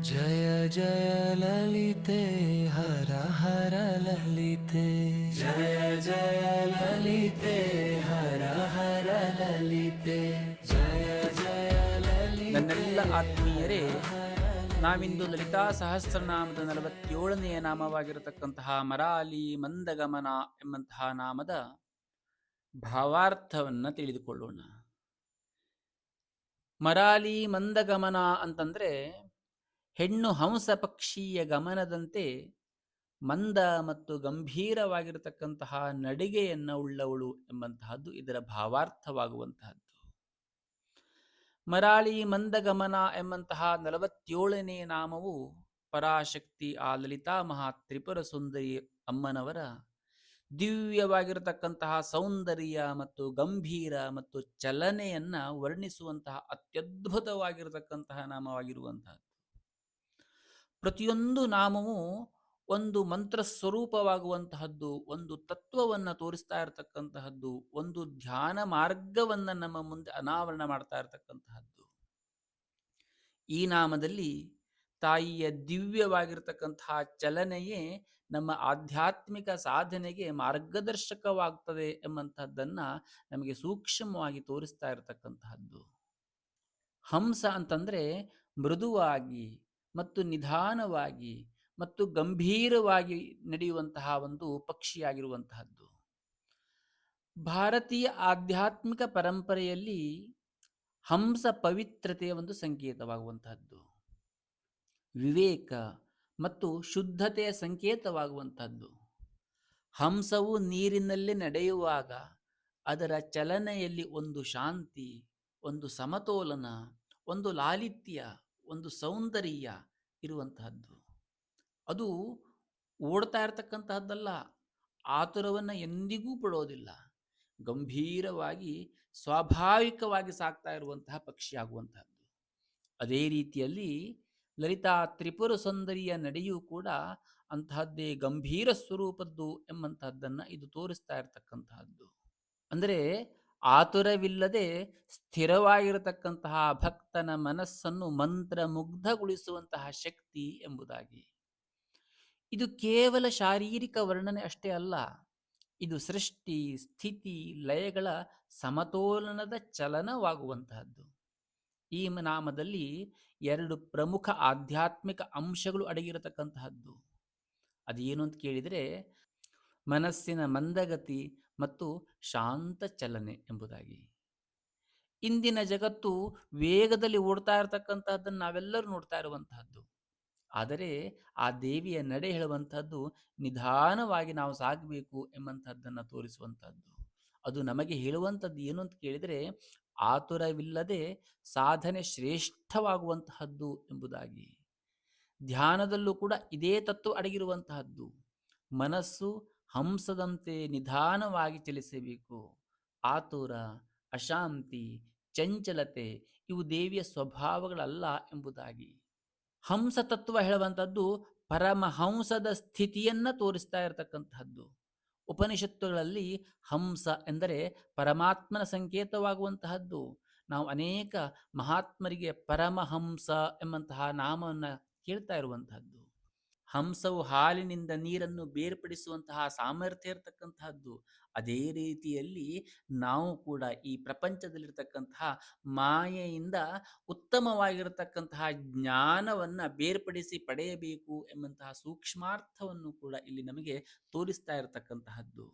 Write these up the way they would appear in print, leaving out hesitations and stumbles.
ಜಯ ಜಯ ಲಲಿತೆ ಹರ ಹರ ಲಲಿತೆ ಜಯ ಜಯ ಲಲಿತೆ ಹರ ಹರ ಲಲಿತೆ ಜಯ ಜಯ ಲಲಿತೆ. ನನ್ನೆಲ್ಲ ಆತ್ಮೀಯರೇ, ನಾವಿಂದು ಲಲಿತಾ ಸಹಸ್ರನಾಮದ 47ನೆಯ ನಾಮವಾಗಿರತಕ್ಕಂತಹ ಮರಾಲಿ ಮಂದಗಮನ ಎಂಬಂತಹ ನಾಮದ ಭಾವಾರ್ಥವನ್ನು ತಿಳಿದುಕೊಳ್ಳೋಣ. ಮರಾಲಿ ಮಂದಗಮನ ಅಂತಂದ್ರೆ ಹೆಣ್ಣು ಹಂಸ ಪಕ್ಷಿಯ ಗಮನದಂತೆ ಮಂದ ಮತ್ತು ಗಂಭೀರವಾಗಿರತಕ್ಕಂತಹ ನಡಿಗೆಯನ್ನು ಉಳ್ಳವಳು ಎಂಬಂತಹದ್ದು ಇದರ ಭಾವಾರ್ಥವಾಗುವಂತಹದ್ದು. ಮರಾಳಿ ಮಂದಗಮನ ಎಂಬಂತಹ 47ನೇ ನಾಮವು ಪರಾಶಕ್ತಿ ಆ ಲಲಿತಾ ಮಹಾ ತ್ರಿಪುರ ಸುಂದರಿ ಅಮ್ಮನವರ ದಿವ್ಯವಾಗಿರತಕ್ಕಂತಹ ಸೌಂದರ್ಯ ಮತ್ತು ಗಂಭೀರ ಮತ್ತು ಚಲನೆಯನ್ನ ವರ್ಣಿಸುವಂತಹ ಅತ್ಯದ್ಭುತವಾಗಿರತಕ್ಕಂತಹ ನಾಮವಾಗಿರುವಂತಹದ್ದು. ಪ್ರತಿಯೊಂದು ನಾಮವು ಒಂದು ಮಂತ್ರ ಸ್ವರೂಪವಾಗುವಂತಹದ್ದು, ಒಂದು ತತ್ವವನ್ನು ತೋರಿಸ್ತಾ ಇರತಕ್ಕಂತಹದ್ದು, ಒಂದು ಧ್ಯಾನ ಮಾರ್ಗವನ್ನು ನಮ್ಮ ಮುಂದೆ ಅನಾವರಣ ಮಾಡ್ತಾ ಇರತಕ್ಕಂತಹದ್ದು. ಈ ನಾಮದಲ್ಲಿ ತಾಯಿಯ ದಿವ್ಯವಾಗಿರತಕ್ಕಂತಹ ಚಲನೆಯೇ ನಮ್ಮ ಆಧ್ಯಾತ್ಮಿಕ ಸಾಧನೆಗೆ ಮಾರ್ಗದರ್ಶಕವಾಗ್ತದೆ ಎಂಬಂತಹದ್ದನ್ನ ನಮಗೆ ಸೂಕ್ಷ್ಮವಾಗಿ ತೋರಿಸ್ತಾ ಇರತಕ್ಕಂತಹದ್ದು. ಹಂಸ ಅಂತಂದ್ರೆ ಮೃದುವಾಗಿ ಮತ್ತು ನಿಧಾನವಾಗಿ ಮತ್ತು ಗಂಭೀರವಾಗಿ ನಡೆಯುವಂತಹ ಒಂದು ಪಕ್ಷಿಯಾಗಿರುವಂತಹದ್ದು. ಭಾರತೀಯ ಆಧ್ಯಾತ್ಮಿಕ ಪರಂಪರೆಯಲ್ಲಿ ಹಂಸ ಪವಿತ್ರತೆಯ ಒಂದು ಸಂಕೇತವಾಗುವಂತಹದ್ದು, ವಿವೇಕ ಮತ್ತು ಶುದ್ಧತೆಯ ಸಂಕೇತವಾಗುವಂತಹದ್ದು. ಹಂಸವು ನೀರಿನಲ್ಲಿ ನಡೆಯುವಾಗ ಅದರ ಚಲನೆಯಲ್ಲಿ ಒಂದು ಶಾಂತಿ, ಒಂದು ಸಮತೋಲನ, ಒಂದು ಲಾಲಿತ್ಯ, ಒಂದು ಸೌಂದರ್ಯ ಇರುವಂತಹದ್ದು. ಅದು ಓಡ್ತಾ ಇರತಕ್ಕಂತಹದ್ದಲ್ಲ, ಆತುರವನ್ನು ಎಂದಿಗೂ ಪಡೋದಿಲ್ಲ, ಗಂಭೀರವಾಗಿ ಸ್ವಾಭಾವಿಕವಾಗಿ ಸಾಕ್ತಾ ಇರುವಂತಹ ಪಕ್ಷಿಯಾಗುವಂತಹದ್ದು. ಅದೇ ರೀತಿಯಲ್ಲಿ ಲಲಿತಾ ತ್ರಿಪುರ ಸುಂದರಿಯ ನಡೆಯೂ ಕೂಡ ಅಂತಹದ್ದೇ ಗಂಭೀರ ಸ್ವರೂಪದ್ದು ಎಂಬಂತಹದ್ದನ್ನು ಇದು ತೋರಿಸ್ತಾ ಇರತಕ್ಕಂತಹದ್ದು. ಅಂದರೆ ಆತುರವಿಲ್ಲದೆ ಸ್ಥಿರವಾಗಿರತಕ್ಕಂತಹ ಭಕ್ತನ ಮನಸ್ಸನ್ನು ಮಂತ್ರಮುಗ್ಧಗೊಳಿಸುವಂತಹ ಶಕ್ತಿ ಎಂಬುದಾಗಿ. ಇದು ಕೇವಲ ಶಾರೀರಿಕ ವರ್ಣನೆ ಅಷ್ಟೇ ಅಲ್ಲ, ಇದು ಸೃಷ್ಟಿ ಸ್ಥಿತಿ ಲಯಗಳ ಸಮತೋಲನದ ಚಲನವಾಗುವಂತಹದ್ದು. ಈ ನಾಮದಲ್ಲಿ 2 ಪ್ರಮುಖ ಆಧ್ಯಾತ್ಮಿಕ ಅಂಶಗಳು ಅಡಗಿರತಕ್ಕಂತಹದ್ದು. ಅದೇನು ಅಂತ ಕೇಳಿದರೆ ಮನಸ್ಸಿನ ಮಂದಗತಿ ಮತ್ತು ಶಾಂತ ಚಲನೆ ಎಂಬುದಾಗಿ. ಇಂದಿನ ಜಗತ್ತು ವೇಗದಲ್ಲಿ ಓಡ್ತಾ ಇರತಕ್ಕಂತಹದ್ದನ್ನು ನಾವೆಲ್ಲರೂ ನೋಡ್ತಾ ಇರುವಂತಹದ್ದು. ಆದರೆ ಆ ದೇವಿಯ ನಡೆ ಹೇಳುವಂತಹದ್ದು ನಿಧಾನವಾಗಿ ನಾವು ಸಾಗಬೇಕು ಎಂಬಂತಹದ್ದನ್ನು ತೋರಿಸುವಂತಹದ್ದು. ಅದು ನಮಗೆ ಹೇಳುವಂಥದ್ದು ಏನು ಅಂತ ಕೇಳಿದರೆ ಆತುರವಿಲ್ಲದೆ ಸಾಧನೆ ಶ್ರೇಷ್ಠವಾಗುವಂತಹದ್ದು ಎಂಬುದಾಗಿ. ಧ್ಯಾನದಲ್ಲೂ ಕೂಡ ಇದೇ ತತ್ವ ಅಡಗಿರುವಂತಹದ್ದು. ಮನಸ್ಸು ಹಂಸದಂತೆ ನಿಧಾನವಾಗಿ ಚಲಿಸಬೇಕು. ಆತುರ, ಅಶಾಂತಿ, ಚಂಚಲತೆ ಇವು ದೇವಿಯ ಸ್ವಭಾವಗಳಲ್ಲ ಎಂಬುದಾಗಿ. ಹಂಸ ತತ್ವ ಹೇಳುವಂಥದ್ದು ಪರಮಹಂಸದ ಸ್ಥಿತಿಯನ್ನ ತೋರಿಸ್ತಾ ಇರತಕ್ಕಂತಹದ್ದು. ಉಪನಿಷತ್ತುಗಳಲ್ಲಿ ಹಂಸ ಎಂದರೆ ಪರಮಾತ್ಮನ ಸಂಕೇತವಾಗುವಂತಹದ್ದು. ನಾವು ಅನೇಕ ಮಹಾತ್ಮರಿಗೆ ಪರಮಹಂಸ ಎಂಬಂತಹ ನಾಮವನ್ನು ಕೇಳ್ತಾ ಇರುವಂತಹದ್ದು. ಹಂಸವು ಹಾಲಿನಿಂದ ನೀರನ್ನು ಬೇರ್ಪಡಿಸುವಂತಹ ಸಾಮರ್ಥ್ಯ ಇರತಕ್ಕಂತಹದ್ದು. ಅದೇ ರೀತಿಯಲ್ಲಿ ನಾವು ಕೂಡ ಈ ಪ್ರಪಂಚದಲ್ಲಿರ್ತಕ್ಕಂತಹ ಮಾಯೆಯಿಂದ ಉತ್ತಮವಾಗಿರತಕ್ಕಂತಹ ಜ್ಞಾನವನ್ನು ಬೇರ್ಪಡಿಸಿ ಪಡೆಯಬೇಕು ಎಂಬಂತಹ ಸೂಕ್ಷ್ಮಾರ್ಥವನ್ನು ಕೂಡ ಇಲ್ಲಿ ನಮಗೆ ತೋರಿಸ್ತಾ ಇರತಕ್ಕಂತಹದ್ದು.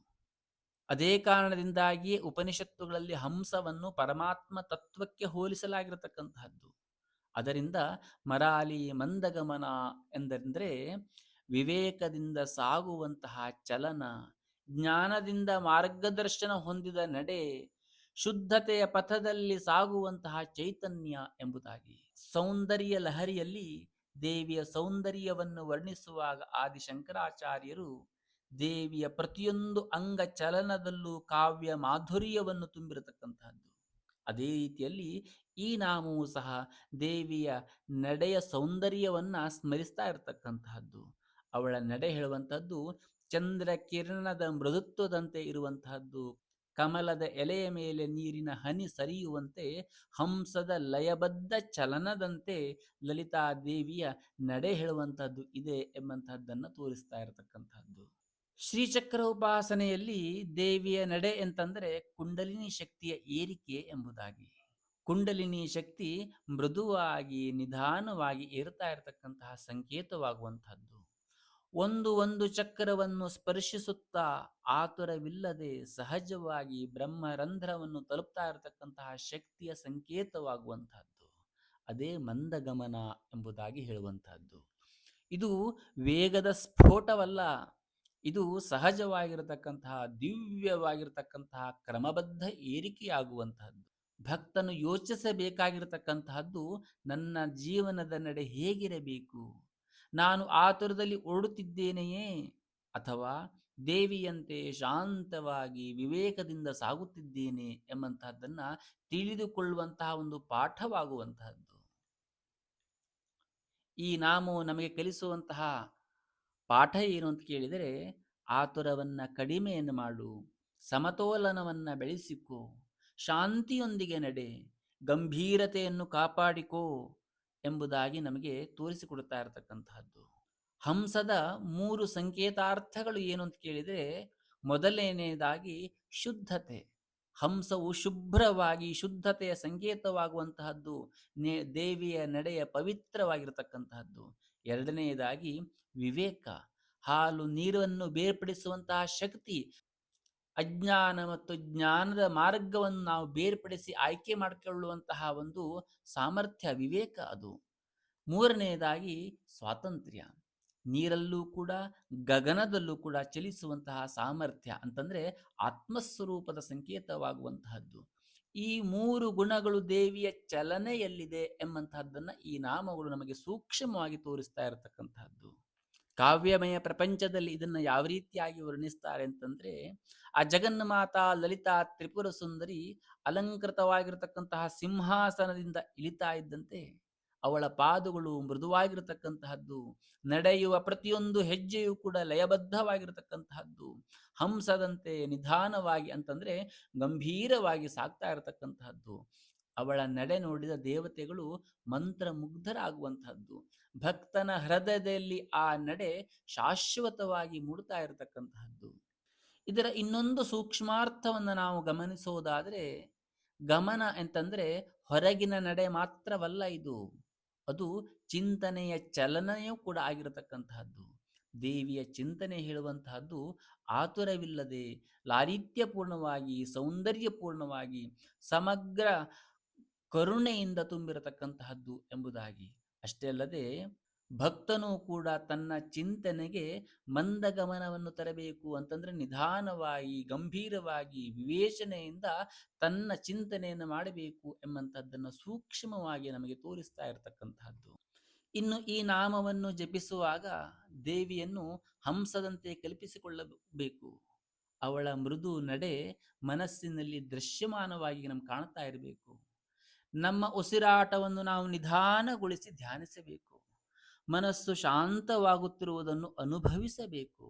ಅದೇ ಕಾರಣದಿಂದಾಗಿ ಉಪನಿಷತ್ತುಗಳಲ್ಲಿ ಹಂಸವನ್ನು ಪರಮಾತ್ಮ ತತ್ವಕ್ಕೆ ಹೋಲಿಸಲಾಗಿರತಕ್ಕಂತಹದ್ದು. ಅದರಿಂದ ಮರಾಲಿ ಮಂದಗಮನ ಎಂದರೆ ವಿವೇಕದಿಂದ ಸಾಗುವಂತಹ ಚಲನ, ಜ್ಞಾನದಿಂದ ಮಾರ್ಗದರ್ಶನ ಹೊಂದಿದ ನಡೆ, ಶುದ್ಧತೆಯ ಪಥದಲ್ಲಿ ಸಾಗುವಂತಹ ಚೈತನ್ಯ ಎಂಬುದಾಗಿ. ಸೌಂದರ್ಯ ಲಹರಿಯಲ್ಲಿ ದೇವಿಯ ಸೌಂದರ್ಯವನ್ನು ವರ್ಣಿಸುವಾಗ ಆದಿಶಂಕರಾಚಾರ್ಯರು ದೇವಿಯ ಪ್ರತಿಯೊಂದು ಅಂಗ ಚಲನದಲ್ಲೂ ಕಾವ್ಯ ಮಾಧುರ್ಯವನ್ನು ತುಂಬಿರತಕ್ಕಂತಹದ್ದು. ಅದೇ ರೀತಿಯಲ್ಲಿ ಈ ನಾಮವು ಸಹ ದೇವಿಯ ನಡೆಯ ಸೌಂದರ್ಯವನ್ನು ಸ್ಮರಿಸ್ತಾ ಇರತಕ್ಕಂತಹದ್ದು. ಅವಳ ನಡೆ ಹೇಳುವಂಥದ್ದು ಚಂದ್ರ ಕಿರಣದ ಮೃದುತ್ವದಂತೆ ಇರುವಂತಹದ್ದು, ಕಮಲದ ಎಲೆಯ ಮೇಲೆ ನೀರಿನ ಹನಿ ಸರಿಯುವಂತೆ ಹಂಸದ ಲಯಬದ್ಧ ಚಲನದಂತೆ ಲಲಿತಾದೇವಿಯ ನಡೆ ಹೇಳುವಂತಹದ್ದು ಇದೆ ಎಂಬಂತಹದ್ದನ್ನು ತೋರಿಸ್ತಾ ಇರತಕ್ಕಂಥದ್ದು. ಶ್ರೀಚಕ್ರ ಉಪಾಸನೆಯಲ್ಲಿ ದೇವಿಯ ನಡೆ ಅಂತಂದರೆ ಕುಂಡಲಿನಿ ಶಕ್ತಿಯ ಏರಿಕೆ ಎಂಬುದಾಗಿ. ಕುಂಡಲಿನಿ ಶಕ್ತಿ ಮೃದುವಾಗಿ ನಿಧಾನವಾಗಿ ಏರ್ತಾ ಇರತಕ್ಕಂತಹ ಸಂಕೇತವಾಗುವಂತಹದ್ದು. ಒಂದು ಚಕ್ರವನ್ನು ಸ್ಪರ್ಶಿಸುತ್ತಾ ಆತುರವಿಲ್ಲದೆ ಸಹಜವಾಗಿ ಬ್ರಹ್ಮರಂಧ್ರವನ್ನು ತಲುಪ್ತಾ ಇರತಕ್ಕಂತಹ ಶಕ್ತಿಯ ಸಂಕೇತವಾಗುವಂತಹದ್ದು. ಅದೇ ಮಂದಗಮನ ಎಂಬುದಾಗಿ ಹೇಳುವಂತಹದ್ದು. ಇದು ವೇಗದ ಸ್ಫೋಟವಲ್ಲ, ಇದು ಸಹಜವಾಗಿರತಕ್ಕಂತಹ ದಿವ್ಯವಾಗಿರತಕ್ಕಂತಹ ಕ್ರಮಬದ್ಧ ಏರಿಕೆಯಾಗುವಂತಹದ್ದು. ಭಕ್ತನು ಯೋಚಿಸಬೇಕಾಗಿರತಕ್ಕಂತಹದ್ದು, ನನ್ನ ಜೀವನದ ನಡೆ ಹೇಗಿರಬೇಕು, ನಾನು ಆತುರದಲ್ಲಿ ಓಡುತ್ತಿದ್ದೇನೆಯೇ ಅಥವಾ ದೇವಿಯಂತೆ ಶಾಂತವಾಗಿ ವಿವೇಕದಿಂದ ಸಾಗುತ್ತಿದ್ದೇನೆ ಎಂಬಂತಹದ್ದನ್ನ ತಿಳಿದುಕೊಳ್ಳುವಂತಹ ಒಂದು ಪಾಠವಾಗುವಂತಹದ್ದು. ಈ ನಾಮವು ನಮಗೆ ಕಲಿಸುವಂತಹ ಪಾಠ ಏನು ಅಂತ ಕೇಳಿದರೆ, ಆತುರವನ್ನ ಕಡಿಮೆಯನ್ನು ಮಾಡು, ಸಮತೋಲನವನ್ನ ಬೆಳೆಸಿಕೋ, ಶಾಂತಿಯೊಂದಿಗೆ ನಡೆ, ಗಂಭೀರತೆಯನ್ನು ಕಾಪಾಡಿಕೋ ಎಂಬುದಾಗಿ ನಮಗೆ ತೋರಿಸಿಕೊಡುತ್ತಾ ಇರತಕ್ಕಂತಹದ್ದು. ಹಂಸದ 3 ಸಂಕೇತಾರ್ಥಗಳು ಏನು ಅಂತ ಕೇಳಿದರೆ, ಮೊದಲನೆಯದಾಗಿ ಶುದ್ಧತೆ. ಹಂಸವು ಶುಭ್ರವಾಗಿ ಶುದ್ಧತೆಯ ಸಂಕೇತವಾಗುವಂತಹದ್ದು, ದೇವಿಯ ನಡೆಯ ಪವಿತ್ರವಾಗಿರತಕ್ಕಂತಹದ್ದು. ಎರಡನೆಯದಾಗಿ ವಿವೇಕ, ಹಾಲು ನೀರನ್ನು ಬೇರ್ಪಡಿಸುವಂತಹ ಶಕ್ತಿ. ಅಜ್ಞಾನ ಮತ್ತು ಜ್ಞಾನದ ಮಾರ್ಗವನ್ನು ನಾವು ಬೇರ್ಪಡಿಸಿ ಆಯ್ಕೆ ಮಾಡಿಕೊಳ್ಳುವಂತಹ ಒಂದು ಸಾಮರ್ಥ್ಯ, ವಿವೇಕ ಅದು. ಮೂರನೆಯದಾಗಿ ಸ್ವಾತಂತ್ರ್ಯ, ನೀರಲ್ಲೂ ಕೂಡ ಗಗನದಲ್ಲೂ ಕೂಡ ಚಲಿಸುವಂತಹ ಸಾಮರ್ಥ್ಯ ಅಂತಂದ್ರೆ ಆತ್ಮಸ್ವರೂಪದ ಸಂಕೇತವಾಗುವಂತಹದ್ದು. ಈ 3 ಗುಣಗಳು ದೇವಿಯ ಚಲನೆಯಲ್ಲಿದೆ ಎಂಬಂತಹದ್ದನ್ನ ಈ ನಾಮಗಳು ನಮಗೆ ಸೂಕ್ಷ್ಮವಾಗಿ ತೋರಿಸ್ತಾ ಇರತಕ್ಕಂತಹದ್ದು. ಕಾವ್ಯಮಯ ಪ್ರಪಂಚದಲ್ಲಿ ಇದನ್ನು ಯಾವ ರೀತಿಯಾಗಿ ವರ್ಣಿಸ್ತಾರೆ ಅಂತಂದ್ರೆ, ಆ ಜಗನ್ಮಾತಾ ಲಲಿತಾ ತ್ರಿಪುರ ಸುಂದರಿ ಅಲಂಕೃತವಾಗಿರತಕ್ಕಂತಹ ಸಿಂಹಾಸನದಿಂದ ಇಳಿತಾ ಇದ್ದಂತೆ ಅವಳ ಪಾದಗಳು ಮೃದುವಾಗಿರತಕ್ಕಂತಹದ್ದು, ನಡೆಯುವ ಪ್ರತಿಯೊಂದು ಹೆಜ್ಜೆಯೂ ಕೂಡ ಲಯಬದ್ಧವಾಗಿರತಕ್ಕಂತಹದ್ದು, ಹಂಸದಂತೆ ನಿಧಾನವಾಗಿ ಅಂತಂದ್ರೆ ಗಂಭೀರವಾಗಿ ಸಾಗ್ತಾ ಇರತಕ್ಕಂತಹದ್ದು. ಅವಳ ನಡೆ ನೋಡಿದ ದೇವತೆಗಳು ಮಂತ್ರಮುಗ್ಧರಾಗುವಂತಹದ್ದು. ಭಕ್ತನ ಹೃದಯದಲ್ಲಿ ಆ ನಡೆ ಶಾಶ್ವತವಾಗಿ ಮೂಡ್ತಾ ಇರತಕ್ಕಂತಹದ್ದು. ಇದರ ಇನ್ನೊಂದು ಸೂಕ್ಷ್ಮಾರ್ಥವನ್ನು ನಾವು ಗಮನಿಸೋದಾದ್ರೆ, ಗಮನ ಅಂತಂದ್ರೆ ಹೊರಗಿನ ನಡೆ ಮಾತ್ರವಲ್ಲ, ಅದು ಚಿಂತನೆಯ ಚಲನೆಯೂ ಕೂಡ ಆಗಿರತಕ್ಕಂತಹದ್ದು. ದೇವಿಯ ಚಿಂತನೆ ಹೇಳುವಂತಹದ್ದು ಆತುರವಿಲ್ಲದೆ ಲಾಲಿತ್ಯಪೂರ್ಣವಾಗಿ ಸೌಂದರ್ಯಪೂರ್ಣವಾಗಿ ಸಮಗ್ರ ಕರುಣೆಯಿಂದ ತುಂಬಿರತಕ್ಕಂತಹದ್ದು ಎಂಬುದಾಗಿ. ಅಷ್ಟೇ ಅಲ್ಲದೆ ಭಕ್ತನೂ ಕೂಡ ತನ್ನ ಚಿಂತನೆಗೆ ಮಂದಗಮನವನ್ನು ತರಬೇಕು ಅಂತಂದ್ರೆ ನಿಧಾನವಾಗಿ ಗಂಭೀರವಾಗಿ ವಿವೇಚನೆಯಿಂದ ತನ್ನ ಚಿಂತನೆಯನ್ನು ಮಾಡಬೇಕು ಎಂಬಂತಹದ್ದನ್ನು ಸೂಕ್ಷ್ಮವಾಗಿ ನಮಗೆ ತೋರಿಸ್ತಾ ಇರತಕ್ಕಂತಹದ್ದು. ಇನ್ನು ಈ ನಾಮವನ್ನು ಜಪಿಸುವಾಗ ದೇವಿಯನ್ನು ಹಂಸದಂತೆ ಕಲ್ಪಿಸಿಕೊಳ್ಳಬೇಕು. ಅವಳ ಮೃದು ನಡೆ ಮನಸ್ಸಿನಲ್ಲಿ ದೃಶ್ಯಮಾನವಾಗಿ ನಮ್ಗೆ ಕಾಣ್ತಾ ಇರಬೇಕು. ನಮ್ಮ ಉಸಿರಾಟವನ್ನು ನಾವು ನಿಧಾನಗೊಳಿಸಿ ಧ್ಯಾನಿಸಬೇಕು. ಮನಸ್ಸು ಶಾಂತವಾಗುತ್ತಿರುವುದನ್ನು ಅನುಭವಿಸಬೇಕು.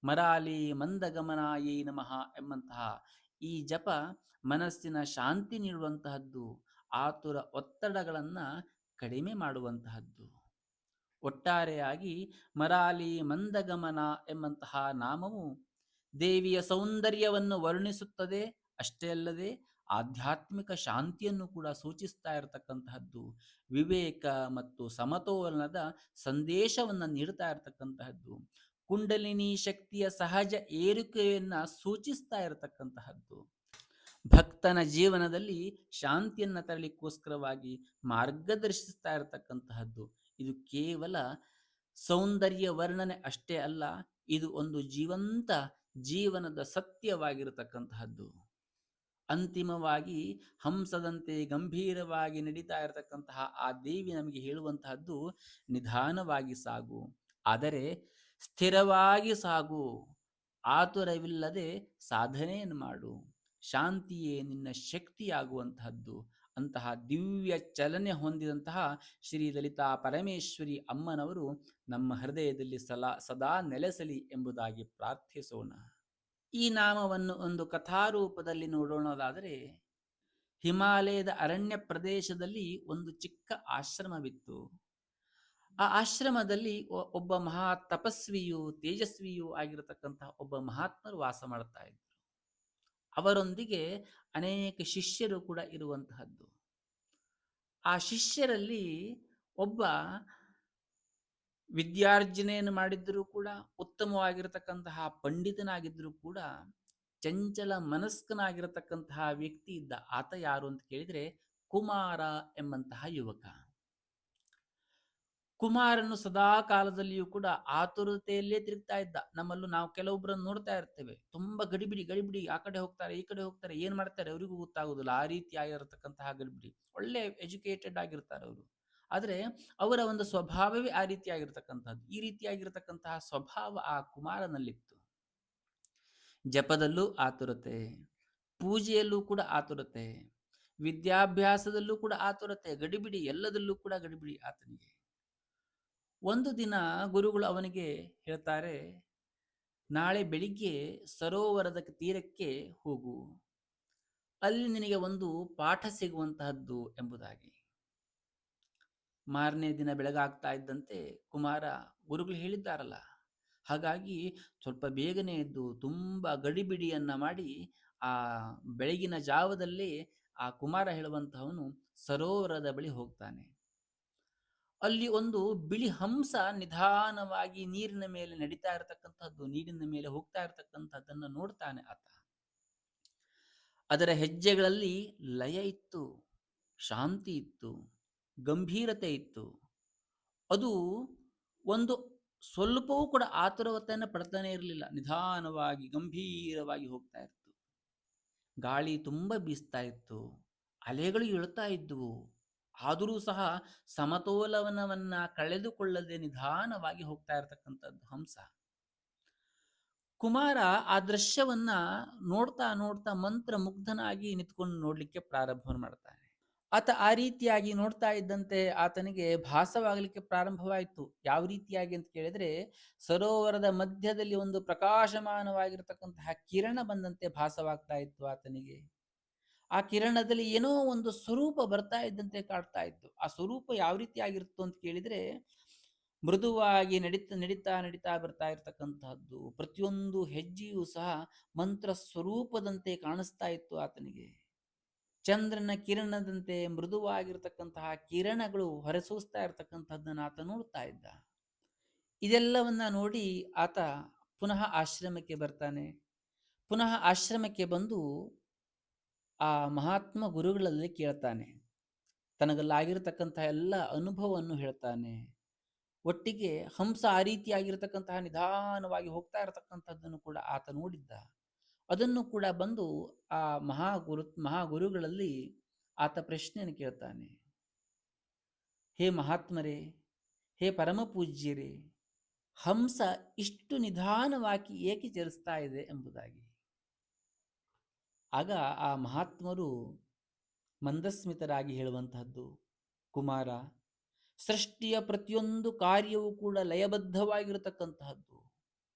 ಮರಾಲಿ ಮಂದಗಮನಾಯೇ ನಮಃ ಎಂಬಂತಹ ಈ ಜಪ ಮನಸ್ಸಿನ ಶಾಂತಿ ನೀಡುವಂತಹದ್ದು, ಆತುರ ಒತ್ತಡಗಳನ್ನು ಕಡಿಮೆ ಮಾಡುವಂತಹದ್ದು. ಒಟ್ಟಾರೆಯಾಗಿ ಮರಾಲಿ ಮಂದಗಮನ ಎಂಬಂತಹ ನಾಮವು ದೇವಿಯ ಸೌಂದರ್ಯವನ್ನು ವರ್ಣಿಸುತ್ತದೆ. ಅಷ್ಟೇ ಅಲ್ಲದೆ ಆಧ್ಯಾತ್ಮಿಕ ಶಾಂತಿಯನ್ನು ಕೂಡ ಸೂಚಿಸ್ತಾ ಇರತಕ್ಕಂತಹದ್ದು, ವಿವೇಕ ಮತ್ತು ಸಮತೋಲನದ ಸಂದೇಶವನ್ನು ನೀಡ್ತಾ ಇರತಕ್ಕಂತಹದ್ದು, ಕುಂಡಲಿನಿ ಶಕ್ತಿಯ ಸಹಜ ಏರಿಕೆಯನ್ನ ಸೂಚಿಸ್ತಾ ಇರತಕ್ಕಂತಹದ್ದು, ಭಕ್ತನ ಜೀವನದಲ್ಲಿ ಶಾಂತಿಯನ್ನು ತರಲಿಕ್ಕೋಸ್ಕರವಾಗಿ ಮಾರ್ಗದರ್ಶಿಸ್ತಾ ಇರತಕ್ಕಂತಹದ್ದು. ಇದು ಕೇವಲ ಸೌಂದರ್ಯ ವರ್ಣನೆ ಅಷ್ಟೇ ಅಲ್ಲ, ಇದು ಒಂದು ಜೀವಂತ ಜೀವನದ ಸತ್ಯವಾಗಿರತಕ್ಕಂತಹದ್ದು. ಅಂತಿಮವಾಗಿ ಹಂಸದಂತೆ ಗಂಭೀರವಾಗಿ ನಡೀತಾ ಇರತಕ್ಕಂತಹ ಆ ದೇವಿ ನಮಗೆ ಹೇಳುವಂತಹದ್ದು, ನಿಧಾನವಾಗಿ ಸಾಗು, ಆದರೆ ಸ್ಥಿರವಾಗಿ ಸಾಗು, ಆತುರವಿಲ್ಲದೆ ಸಾಧನೆಯನ್ನು ಮಾಡು, ಶಾಂತಿಯೇ ನಿನ್ನ ಶಕ್ತಿಯಾಗುವಂತಹದ್ದು. ಅಂತಹ ದಿವ್ಯ ಚಲನೆ ಹೊಂದಿದಂತಹ ಶ್ರೀ ಲಲಿತಾ ಪರಮೇಶ್ವರಿ ಅಮ್ಮನವರು ನಮ್ಮ ಹೃದಯದಲ್ಲಿ ಸದಾ ನೆಲೆಸಲಿ ಎಂಬುದಾಗಿ ಪ್ರಾರ್ಥಿಸೋಣ. ಈ ನಾಮವನ್ನು ಒಂದು ಕಥಾರೂಪದಲ್ಲಿ ನೋಡೋಣದಾದರೆ, ಹಿಮಾಲಯದ ಅರಣ್ಯ ಪ್ರದೇಶದಲ್ಲಿ ಒಂದು ಚಿಕ್ಕ ಆಶ್ರಮವಿತ್ತು. ಆ ಆಶ್ರಮದಲ್ಲಿ ಒಬ್ಬ ಮಹಾ ತಪಸ್ವಿಯು ತೇಜಸ್ವಿಯೂ ಆಗಿರತಕ್ಕಂತಹ ಒಬ್ಬ ಮಹಾತ್ಮರು ವಾಸ ಮಾಡ್ತಾ ಇದ್ರು. ಅವರೊಂದಿಗೆ ಅನೇಕ ಶಿಷ್ಯರು ಕೂಡ ಇರುವಂತಹದ್ದು. ಆ ಶಿಷ್ಯರಲ್ಲಿ ಒಬ್ಬ ವಿದ್ಯಾರ್ಜನೆಯನ್ನು ಮಾಡಿದ್ದರೂ ಕೂಡ ಉತ್ತಮವಾಗಿರತಕ್ಕಂತಹ ಪಂಡಿತನಾಗಿದ್ದರೂ ಕೂಡ ಚಂಚಲ ಮನಸ್ಕನಾಗಿರತಕ್ಕಂತಹ ವ್ಯಕ್ತಿ ಇದ್ದ. ಆತ ಯಾರು ಅಂತ ಕೇಳಿದರೆ ಕುಮಾರ ಎಂಬಂತಹ ಯುವಕ. ಕುಮಾರನು ಸದಾ ಕಾಲದಲ್ಲಿಯೂ ಕೂಡ ಆತುರತೆಯಲ್ಲೇ ತಿರುಗ್ತಾ ಇದ್ದ. ನಮ್ಮಲ್ಲೂ ನಾವು ಕೆಲವೊಬ್ಬರನ್ನು ನೋಡ್ತಾ ಇರ್ತೇವೆ, ತುಂಬಾ ಗಡಿಬಿಡಿ ಗಡಿಬಿಡಿ, ಆ ಕಡೆ ಹೋಗ್ತಾರೆ ಈ ಕಡೆ ಹೋಗ್ತಾರೆ, ಏನ್ ಮಾಡ್ತಾರೆ ಅವರಿಗೂ ಗೊತ್ತಾಗುದಿಲ್ಲ, ಆ ರೀತಿ ಆಗಿರತಕ್ಕಂತಹ ಗಡಿಬಿಡಿ. ಒಳ್ಳೆ ಎಜುಕೇಟೆಡ್ ಆಗಿರ್ತಾರೆ ಅವರು, ಆದರೆ ಅವರ ಒಂದು ಸ್ವಭಾವವೇ ಆ ರೀತಿಯಾಗಿರ್ತಕ್ಕಂಥದ್ದು. ಈ ರೀತಿಯಾಗಿರ್ತಕ್ಕಂತಹ ಸ್ವಭಾವ ಆ ಕುಮಾರನಲ್ಲಿತ್ತು. ಜಪದಲ್ಲೂ ಆತುರತೆ, ಪೂಜೆಯಲ್ಲೂ ಕೂಡ ಆತುರತೆ, ವಿದ್ಯಾಭ್ಯಾಸದಲ್ಲೂ ಕೂಡ ಆತುರತೆ, ಗಡಿಬಿಡಿ, ಎಲ್ಲದಲ್ಲೂ ಕೂಡ ಗಡಿಬಿಡಿ ಆತನಿಗೆ. ಒಂದು ದಿನ ಗುರುಗಳು ಅವನಿಗೆ ಹೇಳ್ತಾರೆ, ನಾಳೆ ಬೆಳಿಗ್ಗೆ ಸರೋವರದ ತೀರಕ್ಕೆ ಹೋಗು, ಅಲ್ಲಿ ನಿನಗೆ ಒಂದು ಪಾಠ ಸಿಗುವಂತಹದ್ದು ಎಂಬುದಾಗಿ. ಮಾರನೇ ದಿನ ಬೆಳಗಾಗ್ತಾ ಇದ್ದಂತೆ ಕುಮಾರ ಗುರುಗಳು ಹೇಳಿದ್ದಾರಲ್ಲ, ಹಾಗಾಗಿ ಸ್ವಲ್ಪ ಬೇಗನೆ ಎದ್ದು ತುಂಬ ಗಡಿಬಿಡಿಯನ್ನ ಮಾಡಿ ಆ ಬೆಳಗಿನ ಜಾವದಲ್ಲಿ ಆ ಕುಮಾರ ಹೇಳುವಂತಹವನು ಸರೋವರದ ಬಳಿ ಹೋಗ್ತಾನೆ. ಅಲ್ಲಿ ಒಂದು ಬಿಳಿ ಹಂಸ ನಿಧಾನವಾಗಿ ನೀರಿನ ಮೇಲೆ ನಡೀತಾ ಇರತಕ್ಕಂಥದ್ದು, ನೀರಿನ ಮೇಲೆ ಹೋಗ್ತಾ ಇರತಕ್ಕಂಥದ್ದನ್ನು ನೋಡ್ತಾನೆ ಆತ. ಅದರ ಹೆಜ್ಜೆಗಳಲ್ಲಿ ಲಯ ಇತ್ತು, ಶಾಂತಿ ಇತ್ತು, ಗಂಭೀರತೆ ಇತ್ತು. ಅದು ಒಂದು ಸ್ವಲ್ಪವೂ ಕೂಡ ಆತುರತೆಯನ್ನು ಪಡ್ತಾನೆ ಇರಲಿಲ್ಲ, ನಿಧಾನವಾಗಿ ಗಂಭೀರವಾಗಿ ಹೋಗ್ತಾ ಇತ್ತು. ಗಾಳಿ ತುಂಬ ಬೀಸ್ತಾ ಇತ್ತು, ಅಲೆಗಳು ಇಳ್ತಾ ಇದ್ವು, ಆದರೂ ಸಹ ಸಮತೋಲನವನ್ನ ಕಳೆದುಕೊಳ್ಳದೆ ನಿಧಾನವಾಗಿ ಹೋಗ್ತಾ ಇರತಕ್ಕಂಥದ್ದು ಹಂಸ. ಕುಮಾರ ಆ ದೃಶ್ಯವನ್ನ ನೋಡ್ತಾ ನೋಡ್ತಾ ಮಂತ್ರ ಮುಗ್ಧನಾಗಿ ನಿಂತ್ಕೊಂಡು ನೋಡ್ಲಿಕ್ಕೆ ಪ್ರಾರಂಭ ಮಾಡ್ತಾನೆ. ಆತ ಆ ರೀತಿಯಾಗಿ ನೋಡ್ತಾ ಇದ್ದಂತೆ ಆತನಿಗೆ ಭಾಸವಾಗಲಿಕ್ಕೆ ಪ್ರಾರಂಭವಾಯಿತು. ಯಾವ ರೀತಿಯಾಗಿ ಅಂತ ಕೇಳಿದ್ರೆ, ಸರೋವರದ ಮಧ್ಯದಲ್ಲಿ ಒಂದು ಪ್ರಕಾಶಮಾನವಾಗಿರತಕ್ಕಂತಹ ಕಿರಣ ಬಂದಂತೆ ಭಾಸವಾಗ್ತಾ ಇತ್ತು ಆತನಿಗೆ. ಆ ಕಿರಣದಲ್ಲಿ ಏನೋ ಒಂದು ಸ್ವರೂಪ ಬರ್ತಾ ಇದ್ದಂತೆ ಕಾಡ್ತಾ ಇತ್ತು. ಆ ಸ್ವರೂಪ ಯಾವ ರೀತಿ ಆಗಿರುತ್ತು ಅಂತ ಕೇಳಿದ್ರೆ, ಮೃದುವಾಗಿ ನಡೀತಾ ನಡೀತಾ ನಡೀತಾ ಬರ್ತಾ ಇರತಕ್ಕಂತಹದ್ದು, ಪ್ರತಿಯೊಂದು ಹೆಜ್ಜೆಯೂ ಸಹ ಮಂತ್ರ ಸ್ವರೂಪದಂತೆ ಕಾಣಿಸ್ತಾ ಇತ್ತು ಆತನಿಗೆ. ಚಂದ್ರನ ಕಿರಣದಂತೆ ಮೃದುವಾಗಿರ್ತಕ್ಕಂತಹ ಕಿರಣಗಳು ಹೊರಸೂಸ್ತಾ ಇರತಕ್ಕಂಥದ್ದನ್ನು ಆತ ನೋಡ್ತಾ ಇದ್ದ. ಇದೆಲ್ಲವನ್ನ ನೋಡಿ ಆತ ಪುನಃ ಆಶ್ರಮಕ್ಕೆ ಬರ್ತಾನೆ. ಪುನಃ ಆಶ್ರಮಕ್ಕೆ ಬಂದು ಆ ಮಹಾತ್ಮ ಗುರುಗಳಲ್ಲಿ ಕೇಳ್ತಾನೆ. ತನಗಲ್ಲಾಗಿರತಕ್ಕಂತಹ ಎಲ್ಲ ಅನುಭವವನ್ನು ಹೇಳ್ತಾನೆ. ಒಟ್ಟಿಗೆ ಹಂಸ ಆ ರೀತಿಯಾಗಿರ್ತಕ್ಕಂತಹ ನಿಧಾನವಾಗಿ ಹೋಗ್ತಾ ಇರತಕ್ಕಂಥದ್ದನ್ನು ಕೂಡ ಆತ ನೋಡಿದ್ದ. ಅದನ್ನು ಕೂಡ ಬಂದು ಆ ಮಹಾಗುರುಗಳಲ್ಲಿ ಆತ ಪ್ರಶ್ನೆಯನ್ನು ಕೇಳ್ತಾನೆ. ಹೇ ಮಹಾತ್ಮರೇ, ಹೇ ಪರಮ ಪೂಜ್ಯರೇ, ಹಂಸ ಇಷ್ಟು ನಿಧಾನವಾಗಿ ಏಕೆ ಚಲಿಸ್ತಾ ಇದೆ ಎಂಬುದಾಗಿ. ಆಗ ಆ ಮಹಾತ್ಮರು ಮಂದಸ್ಮಿತರಾಗಿ ಹೇಳುವಂತಹದ್ದು, ಕುಮಾರ, ಸೃಷ್ಟಿಯ ಪ್ರತಿಯೊಂದು ಕಾರ್ಯವೂ ಕೂಡ ಲಯಬದ್ಧವಾಗಿರತಕ್ಕಂತಹದ್ದು.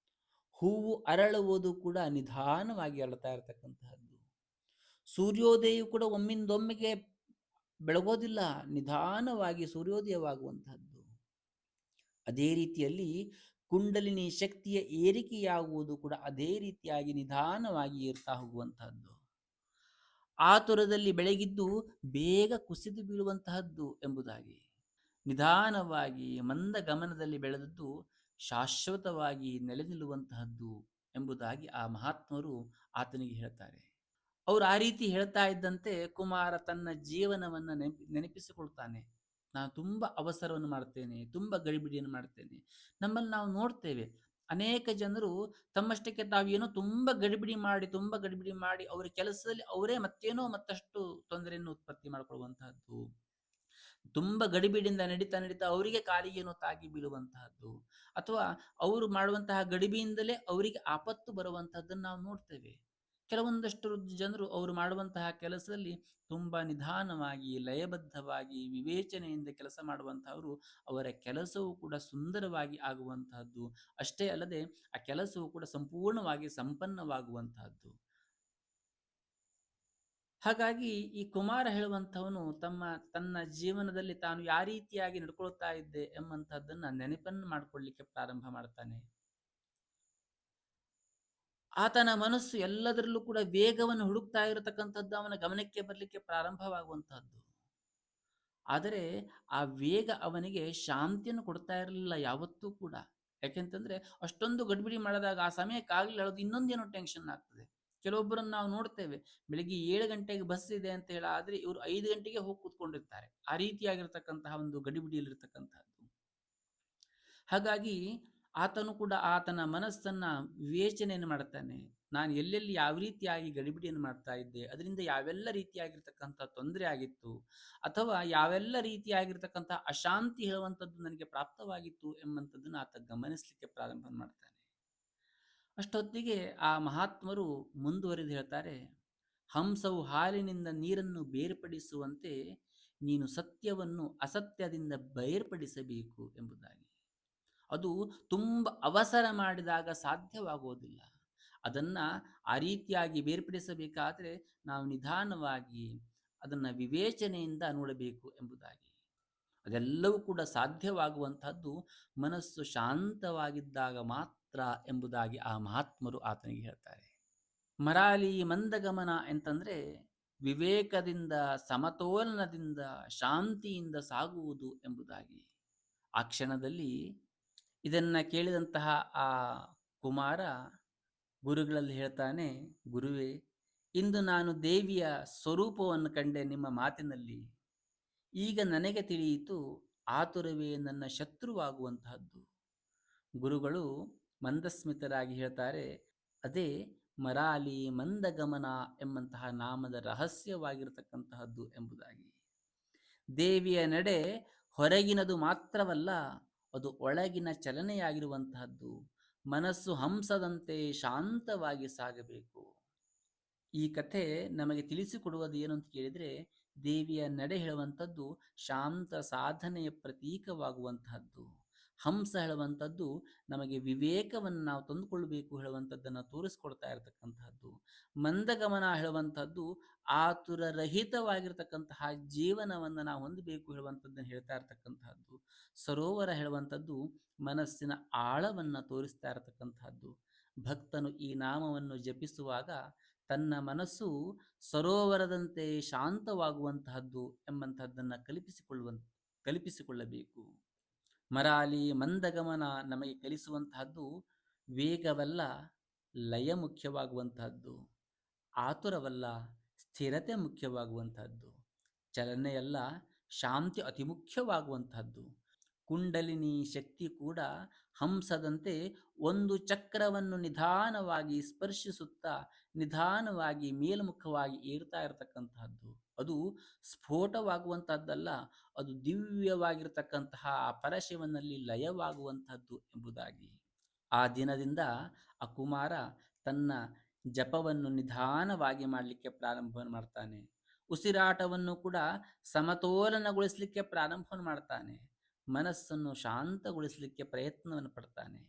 ಹೂವು ಅರಳುವುದು ಕೂಡ ನಿಧಾನವಾಗಿ ಅರಳ್ತಾ ಇರತಕ್ಕಂತಹದ್ದು. ಸೂರ್ಯೋದಯ ಕೂಡ ಒಮ್ಮಿಂದೊಮ್ಮೆಗೆ ಬೆಳಗೋದಿಲ್ಲ, ನಿಧಾನವಾಗಿ ಸೂರ್ಯೋದಯವಾಗುವಂತಹದ್ದು. ಅದೇ ರೀತಿಯಲ್ಲಿ ಕುಂಡಲಿನಿ ಶಕ್ತಿಯ ಏರಿಕೆಯಾಗುವುದು ಕೂಡ ಅದೇ ರೀತಿಯಾಗಿ ನಿಧಾನವಾಗಿ ಏರ್ತಾ ಹೋಗುವಂತಹದ್ದು. ಆತುರದಲ್ಲಿ ಬೆಳಗಿದ್ದು ಬೇಗ ಕುಸಿದು ಬೀಳುವಂತಹದ್ದು ಎಂಬುದಾಗಿ. ನಿಧಾನವಾಗಿ ಮಂದ ಗಮನದಲ್ಲಿ ಬೆಳೆದದ್ದು ಶಾಶ್ವತವಾಗಿ ನೆಲೆ ನಿಲ್ಲುವಂತಹದ್ದು ಎಂಬುದಾಗಿ ಆ ಮಹಾತ್ಮರು ಆತನಿಗೆ ಹೇಳ್ತಾರೆ. ಅವರು ಆ ರೀತಿ ಹೇಳ್ತಾ ಇದ್ದಂತೆ ಕುಮಾರ ತನ್ನ ಜೀವನವನ್ನು ನೆನಪಿಸಿಕೊಳ್ತಾನೆ. ನಾನು ತುಂಬ ಅವಸರವನ್ನು ಮಾಡ್ತೇನೆ, ತುಂಬ ಗಡಿಬಿಡಿಯನ್ನು ಮಾಡ್ತೇನೆ. ನಮ್ಮಲ್ಲಿ ನಾವು ನೋಡ್ತೇವೆ, ಅನೇಕ ಜನರು ತಮ್ಮಷ್ಟಕ್ಕೆ ತಾವೇನೋ ತುಂಬ ಗಡಿಬಿಡಿ ಮಾಡಿ ಅವರ ಕೆಲಸದಲ್ಲಿ ಅವರೇ ಮತ್ತಷ್ಟು ತೊಂದರೆಯನ್ನು ಉತ್ಪತ್ತಿ ಮಾಡಿಕೊಳ್ಳುವಂತಹದ್ದು. ತುಂಬ ಗಡಿಬಿಡಿಯಿಂದ ನಡೀತಾ ನಡೀತಾ ಅವರಿಗೆ ಕಾಲಿಗೇನೋ ತಾಗಿ ಬೀಳುವಂತಹದ್ದು, ಅಥವಾ ಅವರು ಮಾಡುವಂತಹ ಗಡಿಬಿಯಿಂದಲೇ ಅವರಿಗೆ ಆಪತ್ತು ಬರುವಂತಹದ್ದನ್ನು ನಾವು ನೋಡ್ತೇವೆ. ಕೆಲವೊಂದಷ್ಟು ಜನರು ಅವರು ಮಾಡುವಂತಹ ಕೆಲಸದಲ್ಲಿ ತುಂಬಾ ನಿಧಾನವಾಗಿ, ಲಯಬದ್ಧವಾಗಿ, ವಿವೇಚನೆಯಿಂದ ಕೆಲಸ ಮಾಡುವಂತಹವರು, ಅವರ ಕೆಲಸವು ಕೂಡ ಸುಂದರವಾಗಿ ಆಗುವಂತಹದ್ದು. ಅಷ್ಟೇ ಅಲ್ಲದೆ ಆ ಕೆಲಸವು ಕೂಡ ಸಂಪೂರ್ಣವಾಗಿ ಸಂಪನ್ನವಾಗುವಂತಹದ್ದು. ಹಾಗಾಗಿ ಈ ಕುಮಾರ ಹೇಳುವಂಥವನು ತನ್ನ ಜೀವನದಲ್ಲಿ ತಾನು ಯಾವ ರೀತಿಯಾಗಿ ನಡ್ಕೊಳ್ತಾ ಇದ್ದೆ ಎಂಬಂತಹದ್ದನ್ನ ನೆನಪನ್ನು ಮಾಡಿಕೊಳ್ಳಿಕ್ಕೆ ಪ್ರಾರಂಭ ಮಾಡ್ತಾನೆ. ಆತನ ಮನಸ್ಸು ಎಲ್ಲದರಲ್ಲೂ ಕೂಡ ವೇಗವನ್ನು ಹುಡುಕ್ತಾ ಇರತಕ್ಕಂಥದ್ದು ಅವನ ಗಮನಕ್ಕೆ ಬರಲಿಕ್ಕೆ ಪ್ರಾರಂಭವಾಗುವಂತಹದ್ದು. ಆದರೆ ಆ ವೇಗ ಅವನಿಗೆ ಶಾಂತಿಯನ್ನು ಕೊಡ್ತಾ ಇರಲಿಲ್ಲ ಯಾವತ್ತೂ ಕೂಡ. ಯಾಕೆಂತಂದ್ರೆ ಅಷ್ಟೊಂದು ಗಡಿಬಿಡಿ ಮಾಡಿದಾಗ ಆ ಸಮಯಕ್ಕಾಗ್ಲಿಲ್ಲ, ಅದು ಇನ್ನೊಂದೇನೋ ಟೆನ್ಷನ್ ಆಗ್ತದೆ. ಕೆಲವೊಬ್ಬರನ್ನು ನಾವು ನೋಡ್ತೇವೆ, ಬೆಳಿಗ್ಗೆ 7 ಗಂಟೆಗೆ ಬಸ್ ಇದೆ ಅಂತ ಹೇಳ, ಆದ್ರೆ ಇವರು 5 ಗಂಟೆಗೆ ಹೋಗಿ ಕೂತ್ಕೊಂಡಿರ್ತಾರೆ. ಆ ರೀತಿಯಾಗಿರ್ತಕ್ಕಂತಹ ಒಂದು ಗಡಿಬಿಡಿಯಲ್ಲಿರ್ತಕ್ಕಂಥದ್ದು. ಹಾಗಾಗಿ ಆತನು ಕೂಡ ಆತನ ಮನಸ್ಸನ್ನ ವಿವೇಚನೆಯನ್ನು ಮಾಡ್ತಾನೆ. ನಾನು ಎಲ್ಲೆಲ್ಲಿ ಯಾವ ರೀತಿಯಾಗಿ ಗಡಿಬಿಡಿಯನ್ನು ಮಾಡ್ತಾ ಇದ್ದೆ, ಅದರಿಂದ ಯಾವೆಲ್ಲ ರೀತಿಯಾಗಿರ್ತಕ್ಕಂಥ ತೊಂದರೆ ಆಗಿತ್ತು, ಅಥವಾ ಯಾವೆಲ್ಲ ರೀತಿಯಾಗಿರ್ತಕ್ಕಂಥ ಅಶಾಂತಿ ಹೇಳುವಂಥದ್ದು ನನಗೆ ಪ್ರಾಪ್ತವಾಗಿತ್ತು ಎಂಬಂಥದ್ದನ್ನು ಆತ ಗಮನಿಸಲಿಕ್ಕೆ ಪ್ರಾರಂಭ ಮಾಡ್ತಾನೆ. ಅಷ್ಟೊತ್ತಿಗೆ ಆ ಮಹಾತ್ಮರು ಮುಂದುವರಿದು ಹೇಳ್ತಾರೆ, ಹಂಸವು ಹಾಲಿನಿಂದ ನೀರನ್ನು ಬೇರ್ಪಡಿಸುವಂತೆ ನೀನು ಸತ್ಯವನ್ನು ಅಸತ್ಯದಿಂದ ಬೇರ್ಪಡಿಸಬೇಕು ಎಂಬುದಾಗಿ. ಅದು ತುಂಬ ಅವಸರ ಮಾಡಿದಾಗ ಸಾಧ್ಯವಾಗುವುದಿಲ್ಲ. ಅದನ್ನ ಆ ರೀತಿಯಾಗಿ ಬೇರ್ಪಡಿಸಬೇಕಾದ್ರೆ ನಾವು ನಿಧಾನವಾಗಿ ಅದನ್ನ ವಿವೇಚನೆಯಿಂದ ನೋಡಬೇಕು ಎಂಬುದಾಗಿ. ಅದೆಲ್ಲವೂ ಕೂಡ ಸಾಧ್ಯವಾಗುವಂತಹದ್ದು ಮನಸ್ಸು ಶಾಂತವಾಗಿದ್ದಾಗ ಮಾತ್ರ ಎಂಬುದಾಗಿ ಆ ಮಹಾತ್ಮರು ಆತನಿಗೆ ಹೇಳ್ತಾರೆ. ಮರಾಲಿ ಮಂದಗಮನ ಅಂತಂದ್ರೆ ವಿವೇಕದಿಂದ, ಸಮತೋಲನದಿಂದ, ಶಾಂತಿಯಿಂದ ಸಾಗುವುದು ಎಂಬುದಾಗಿ. ಆ ಕ್ಷಣದಲ್ಲಿ ಇದನ್ನ ಕೇಳಿದಂತಹ ಆ ಕುಮಾರ ಗುರುಗಳಲ್ಲಿ ಹೇಳ್ತಾನೆ, ಗುರುವೇ, ಇಂದು ನಾನು ದೇವಿಯ ಸ್ವರೂಪವನ್ನು ಕಂಡೆ ನಿಮ್ಮ ಮಾತಿನಲ್ಲಿ. ಈಗ ನನಗೆ ತಿಳಿಯಿತು, ಆತುರವೇ ನನ್ನ ಶತ್ರುವಾಗುವಂತಹದ್ದು. ಗುರುಗಳು ಮಂದಸ್ಮಿತರಾಗಿ ಹೇಳ್ತಾರೆ, ಅದೇ ಮರಾಲಿ ಮಂದಗಮನ ಎಂಬಂತಹ ನಾಮದ ರಹಸ್ಯವಾಗಿರತಕ್ಕಂತಹದ್ದು ಎಂಬುದಾಗಿ. ದೇವಿಯ ನಡೆ ಹೊರಗಿನದು ಮಾತ್ರವಲ್ಲ, ಅದು ಒಳಗಿನ ಚಲನೆಯಾಗಿರುವಂತಹದ್ದು. ಮನಸ್ಸು ಹಂಸದಂತೆ ಶಾಂತವಾಗಿ ಸಾಗಬೇಕು. ಈ ಕಥೆ ನಮಗೆ ತಿಳಿಸಿಕೊಡುವುದು ಏನು ಅಂತ ಕೇಳಿದ್ರೆ, ದೇವಿಯ ನಡೆ ಹೇಳುವಂಥದ್ದು ಶಾಂತ ಸಾಧನೆಯ ಪ್ರತೀಕವಾಗುವಂತಹದ್ದು. ಹಂಸ ಹೇಳುವಂಥದ್ದು ನಮಗೆ ವಿವೇಕವನ್ನು ನಾವು ತಂದುಕೊಳ್ಬೇಕು ಹೇಳುವಂಥದ್ದನ್ನು ತೋರಿಸ್ಕೊಡ್ತಾ ಇರತಕ್ಕಂತಹದ್ದು. ಮಂದಗಮನ ಹೇಳುವಂಥದ್ದು ಆತುರರಹಿತವಾಗಿರ್ತಕ್ಕಂತಹ ಜೀವನವನ್ನು ನಾವು ಹೊಂದಬೇಕು ಹೇಳುವಂಥದ್ದನ್ನು ಹೇಳ್ತಾ ಇರತಕ್ಕಂತಹದ್ದು. ಸರೋವರ ಹೇಳುವಂಥದ್ದು ಮನಸ್ಸಿನ ಆಳವನ್ನು ತೋರಿಸ್ತಾ ಇರತಕ್ಕಂತಹದ್ದು. ಭಕ್ತನು ಈ ನಾಮವನ್ನು ಜಪಿಸುವಾಗ ತನ್ನ ಮನಸ್ಸು ಸರೋವರದಂತೆ ಶಾಂತವಾಗುವಂತಹದ್ದು ಎಂಬಂತಹದ್ದನ್ನು ಕಲ್ಪಿಸಿಕೊಳ್ಳಬೇಕು. ಮರಾಲಿ ಮಂದಗಮನ ನಮಗೆ ಕಲಿಸುವಂತಹದ್ದು ವೇಗವಲ್ಲ, ಲಯ ಮುಖ್ಯವಾಗುವಂತಹದ್ದು. ಆತುರವಲ್ಲ, ಸ್ಥಿರತೆ ಮುಖ್ಯವಾಗುವಂತಹದ್ದು. ಚಲನೆಯಲ್ಲ, ಶಾಂತಿ ಅತಿ ಮುಖ್ಯವಾಗುವಂತಹದ್ದು. ಕುಂಡಲಿನಿ ಶಕ್ತಿ ಕೂಡ ಹಂಸದಂತೆ ಒಂದು ಚಕ್ರವನ್ನು ನಿಧಾನವಾಗಿ ಸ್ಪರ್ಶಿಸುತ್ತಾ ನಿಧಾನವಾಗಿ ಮೇಲ್ಮುಖವಾಗಿ ಏರ್ತಾ ಇರತಕ್ಕಂತಹದ್ದು. ಅದು ಸ್ಫೋಟವಾಗುವಂತಹದ್ದಲ್ಲ, ಅದು ದಿವ್ಯವಾಗಿರ್ತಕ್ಕಂತಹ ಪರಶಿವನಲ್ಲಿ ಲಯವಾಗುವಂತಹದ್ದು ಎಂಬುದಾಗಿ. ಆ ದಿನದಿಂದ ಆ ಕುಮಾರ ತನ್ನ ಜಪವನ್ನು ನಿಧಾನವಾಗಿ ಮಾಡಲಿಕ್ಕೆ ಪ್ರಾರಂಭ ಮಾಡ್ತಾನೆ. ಉಸಿರಾಟವನ್ನು ಕೂಡ ಸಮತೋಲನಗೊಳಿಸಲಿಕ್ಕೆ ಪ್ರಾರಂಭ ಮಾಡ್ತಾನೆ. ಮನಸ್ಸನ್ನು ಶಾಂತಗೊಳಿಸಲಿಕ್ಕೆ ಪ್ರಯತ್ನವನ್ನು ಪಡ್ತಾನೆ.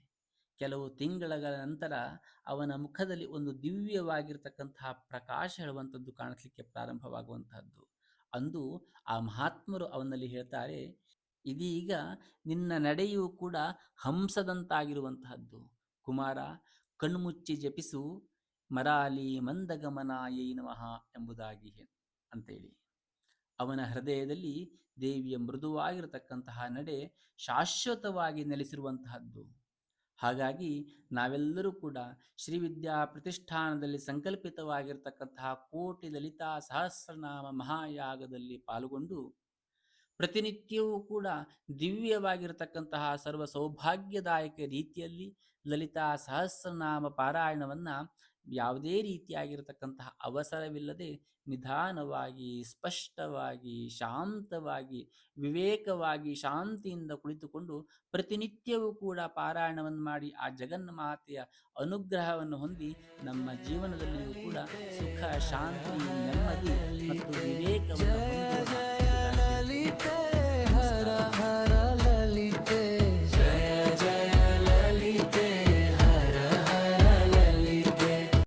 ಕೆಲವು ತಿಂಗಳ ನಂತರ ಅವನ ಮುಖದಲ್ಲಿ ಒಂದು ದಿವ್ಯವಾಗಿರ್ತಕ್ಕಂತಹ ಪ್ರಕಾಶ ಹೇಳುವಂಥದ್ದು ಕಾಣಿಸ್ಲಿಕ್ಕೆ ಪ್ರಾರಂಭವಾಗುವಂತಹದ್ದು. ಅಂದು ಆ ಮಹಾತ್ಮರು ಅವನಲ್ಲಿ ಹೇಳ್ತಾರೆ, ಇದೀಗ ನಿನ್ನ ನಡೆಯೂ ಕೂಡ ಹಂಸದಂತಾಗಿರುವಂತಹದ್ದು. ಕುಮಾರ, ಕಣ್ಮುಚ್ಚಿ ಜಪಿಸು, ಮರಾಲಿ ಮಂದಗಮನಾಯೈ ನಮಃ ಎಂಬುದಾಗಿ ಅಂತೇಳಿ. ಅವನ ಹೃದಯದಲ್ಲಿ ದೇವಿಯ ಮೃದುವಾಗಿರತಕ್ಕಂತಹ ನಡೆ ಶಾಶ್ವತವಾಗಿ ನೆಲೆಸಿರುವಂತಹದ್ದು. ಹಾಗಾಗಿ ನಾವೆಲ್ಲರೂ ಕೂಡ ಶ್ರೀವಿದ್ಯಾ ಪ್ರತಿಷ್ಠಾನದಲ್ಲಿ ಸಂಕಲ್ಪಿತವಾಗಿರ್ತಕ್ಕಂತಹ ಕೋಟಿ ಲಲಿತಾ ಸಹಸ್ರನಾಮ ಮಹಾಯಾಗದಲ್ಲಿ ಪಾಲ್ಗೊಂಡು ಪ್ರತಿನಿತ್ಯವೂ ಕೂಡ ದಿವ್ಯವಾಗಿರತಕ್ಕಂತಹ ಸರ್ವ ಸೌಭಾಗ್ಯದಾಯಕ ರೀತಿಯಲ್ಲಿ ಲಲಿತಾ ಸಹಸ್ರನಾಮ ಪಾರಾಯಣವನ್ನು ಯಾವುದೇ ರೀತಿಯಾಗಿರತಕ್ಕಂತಹ ಅವಸರವಿಲ್ಲದೆ ನಿಧಾನವಾಗಿ, ಸ್ಪಷ್ಟವಾಗಿ, ಶಾಂತವಾಗಿ, ವಿವೇಕವಾಗಿ, ಶಾಂತಿಯಿಂದ ಕುಳಿತುಕೊಂಡು ಪ್ರತಿನಿತ್ಯವೂ ಕೂಡ ಪಾರಾಯಣವನ್ನು ಮಾಡಿ ಆ ಜಗನ್ಮಾತೆಯ ಅನುಗ್ರಹವನ್ನು ಹೊಂದಿ ನಮ್ಮ ಜೀವನದಲ್ಲಿಯೂ ಕೂಡ ಸುಖ, ಶಾಂತಿ, ನೆಮ್ಮದಿ ಮತ್ತು ವಿವೇಕವನ್ನು ಜಯ ಹೊಂದೋಣ ಜಯ ಎಂಬುದಾಗಿ ಲಲಿತೆ